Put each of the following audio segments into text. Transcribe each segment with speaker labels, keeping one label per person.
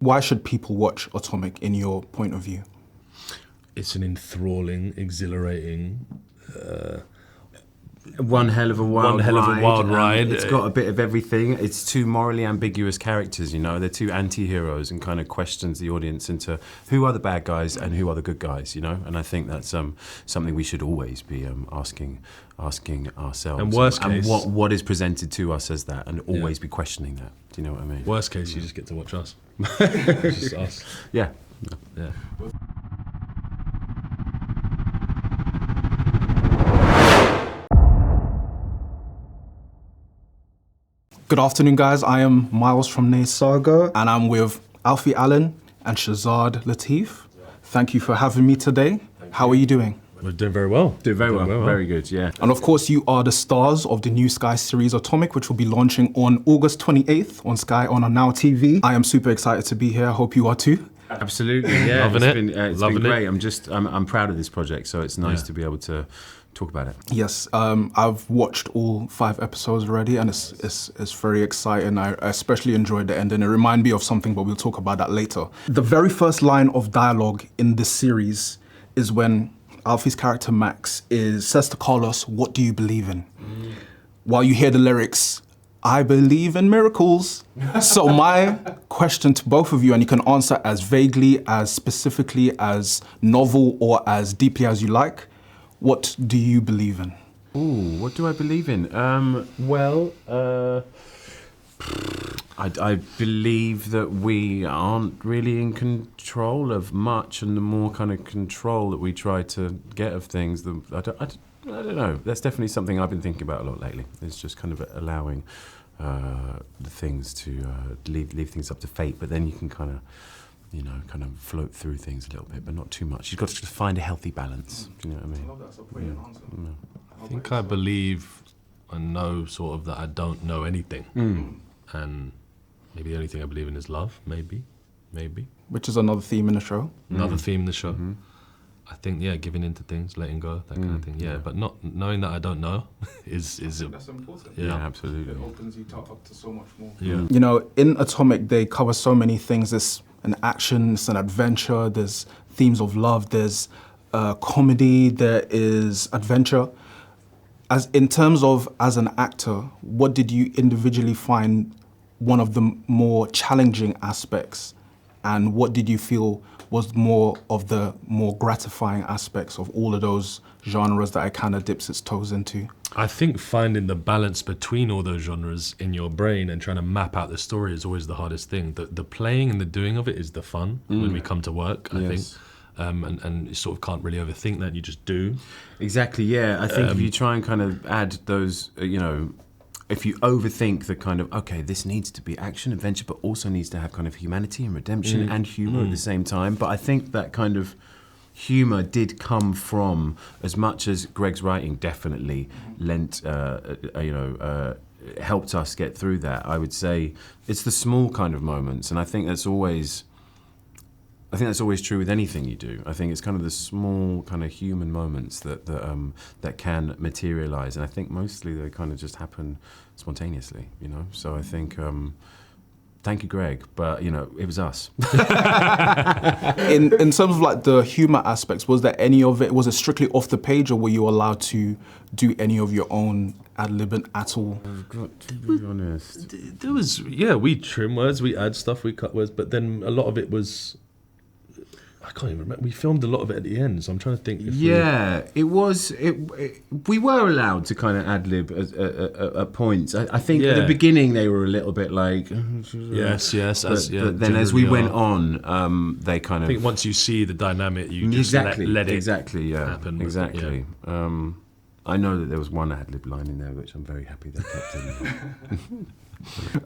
Speaker 1: Why should people watch Atomic in your point of view?
Speaker 2: It's an enthralling, exhilarating,
Speaker 3: one hell of a wild
Speaker 2: ride.
Speaker 3: It's got a bit of everything. It's two morally ambiguous characters, you know. They're two anti-heroes and kind of questions the audience into who are the bad guys and who are the good guys, you know. And I think that's something we should always be asking ourselves.
Speaker 2: And worst case,
Speaker 3: and what is presented to us as that, and always be questioning that. Do you know what I mean?
Speaker 2: Worst case, you just get to watch us. It's just us.
Speaker 3: Yeah.
Speaker 2: Yeah.
Speaker 1: Good afternoon, guys. I am Myles from NNESAGA, and I'm with Alfie Allen and Shazad Latif. Thank you for having me today. How are you doing?
Speaker 2: We're doing very well.
Speaker 3: Doing very well. Very good, yeah.
Speaker 1: And of course, you are the stars of the new Sky series Atomic, which will be launching on August 28th on Sky on Now TV. I am super excited to be here. I hope you are too.
Speaker 3: Absolutely, yeah.
Speaker 2: Loving
Speaker 3: It's been great. I'm proud of this project, so it's nice to be able to talk about it.
Speaker 1: Yes, I've watched all 5 episodes already, and it's very exciting. I especially enjoyed the ending. It reminded me of something, but we'll talk about that later. The very first line of dialogue in this series is when Alfie's character Max says to Carlos, "What do you believe in?" While you hear the lyrics, "I believe in miracles." So my question to both of you, and you can answer as vaguely, as specifically, as novel, or as deeply as you like, what do you believe in?
Speaker 3: Ooh, what do I believe in? I believe that we aren't really in control of much, and the more kind of control that we try to get of things, I don't know. That's definitely something I've been thinking about a lot lately. It's just kind of allowing the things to leave things up to fate, but then you can kind of float through things a little bit, but not too much. You've got to find a healthy balance. Do you know what I mean?
Speaker 1: I love that. That's a brilliant answer.
Speaker 2: I think I believe and know sort of that I don't know anything. And maybe the only thing I believe in is love, maybe.
Speaker 1: Which is another theme in the show.
Speaker 2: Another theme in the show. I think, giving into things, letting go, that kind of thing. Yeah, but not knowing that I don't know is
Speaker 1: That's important.
Speaker 3: Yeah, absolutely.
Speaker 1: It opens you up to so much more.
Speaker 2: Yeah.
Speaker 1: You know, in Atomic, they cover so many things. There's an action, it's an adventure, there's themes of love, there's comedy, there is adventure. In terms of as an actor, what did you individually find one of the more challenging aspects, and what did you feel was more of the more gratifying aspects of all of those genres that it kind of dips its toes into?
Speaker 2: I think finding the balance between all those genres in your brain and trying to map out the story is always the hardest thing. The playing and the doing of it is the fun when we come to work, I think. And you sort of can't really overthink that, you just do.
Speaker 3: Exactly, yeah. I think if you try and kind of add those, if you overthink the kind of, okay, this needs to be action, adventure, but also needs to have kind of humanity and redemption and humour at the same time. But I think that kind of humour did come from, as much as Greg's writing definitely helped us get through that, I would say it's the small kind of moments, and I think that's always true with anything you do. I think it's kind of the small kind of human moments that can materialise, and I think mostly they kind of just happen spontaneously, you know. So I think, thank you, Greg, but it was us.
Speaker 1: In terms of like the humour aspects, was there any of it? Was it strictly off the page, or were you allowed to do any of your own ad-libbing at all?
Speaker 3: I've got to be honest.
Speaker 2: There was, we trim words, we add stuff, we cut words, but then a lot of it was, I can't even remember. We filmed a lot of it at the end, so I'm trying to think.
Speaker 3: It was. We were allowed to kind of ad lib at points. I think at the beginning they were a little bit like,
Speaker 2: yes.
Speaker 3: But then as we went on, they kind of.
Speaker 2: I think once you see the dynamic, you just let it happen.
Speaker 3: Exactly. I know that there was one ad lib line in there which I'm very happy they kept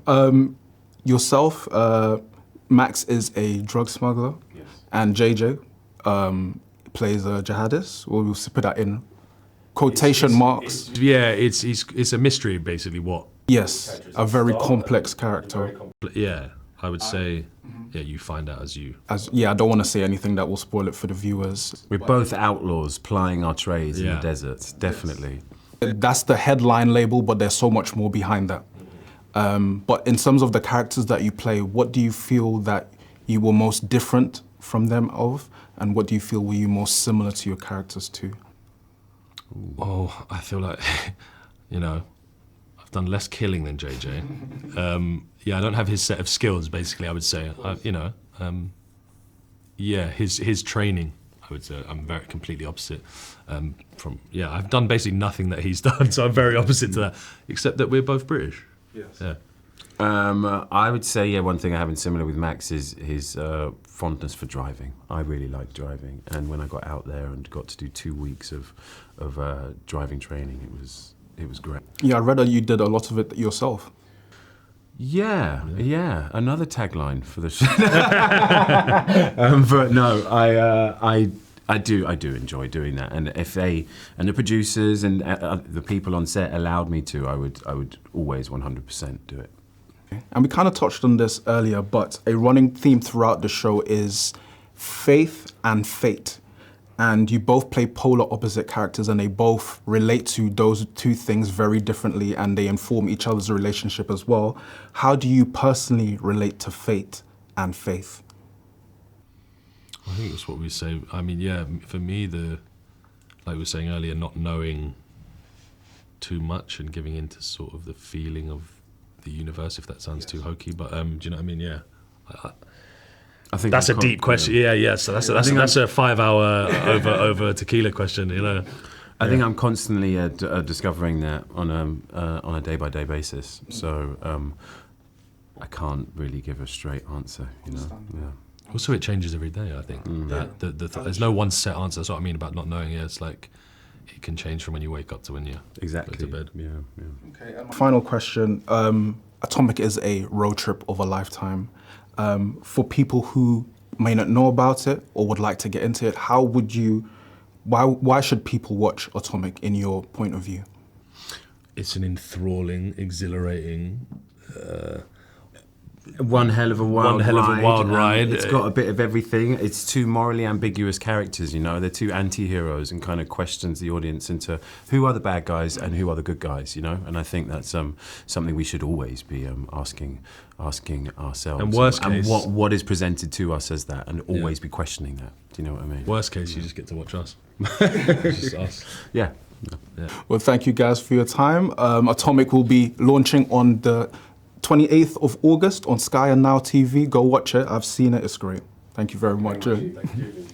Speaker 3: in.
Speaker 1: Yourself, Max is a drug smuggler. And JJ plays a jihadist. We'll put that in quotation marks.
Speaker 2: It's a mystery, basically, what?
Speaker 1: Yes, a very complex character.
Speaker 2: Yeah, I would say, you find out as you...
Speaker 1: I don't want to say anything that will spoil it for the viewers.
Speaker 3: We're both outlaws plying our trades in the desert, definitely.
Speaker 1: That's the headline label, but there's so much more behind that. But in terms of the characters that you play, what do you feel that you were most different from them of? And what do you feel were you most similar to your characters to?
Speaker 2: Oh, I feel like, you know, I've done less killing than JJ. Yeah, I don't have his set of skills, basically, I would say. Yeah, his training, I would say, I'm very completely opposite. I've done basically nothing that he's done, so I'm very opposite to that, except that we're both British.
Speaker 1: Yes.
Speaker 2: Yeah.
Speaker 3: I would say, yeah, one thing I have in similar with Max is his fondness for driving. I really like driving, and when I got out there and got to do 2 weeks of driving training, it was great.
Speaker 1: Yeah, I read that you did a lot of it yourself.
Speaker 3: Yeah. Another tagline for the show. But no, I do enjoy doing that, and if the producers and the people on set allowed me to, I would always 100% do it.
Speaker 1: And we kind of touched on this earlier, but a running theme throughout the show is faith and fate. And you both play polar opposite characters, and they both relate to those two things very differently, and they inform each other's relationship as well. How do you personally relate to fate and faith?
Speaker 2: I think that's what we say. I mean, yeah, for me, like we were saying earlier, not knowing too much and giving into sort of the feeling of the universe, if that sounds too hokey, but do you know what I mean? Yeah.
Speaker 3: I think
Speaker 2: that's a deep question. Yeah. So that's a 5-hour over tequila question, you know.
Speaker 3: I think I'm constantly discovering that on a day-by-day basis. So I can't really give a straight answer, you know. Yeah.
Speaker 2: Also, it changes every day, I think. There's no one set answer. That's what I mean about not knowing. Yeah, it's like it can change from when you wake up to when you go to bed.
Speaker 3: Yeah.
Speaker 1: Okay. And final question. Atomic is a road trip of a lifetime. For people who may not know about it or would like to get into it, why should people watch Atomic in your point of view?
Speaker 2: It's an enthralling, exhilarating,
Speaker 3: one hell of a wild ride.
Speaker 2: It's
Speaker 3: got a bit of everything. It's two morally ambiguous characters, you know. They're two anti-heroes, and kind of questions the audience into who are the bad guys and who are the good guys, you know. And I think that's something we should always be asking ourselves.
Speaker 2: And worst case,
Speaker 3: and what is presented to us as that, and always be questioning that. Do you know what I mean?
Speaker 2: Worst case, you just get to watch us. It's just us.
Speaker 3: Yeah.
Speaker 1: Well, thank you guys for your time. Atomic will be launching on the 28th of August on Sky and Now TV. Go watch it. I've seen it. It's great. Thank you very much.
Speaker 3: Thank you.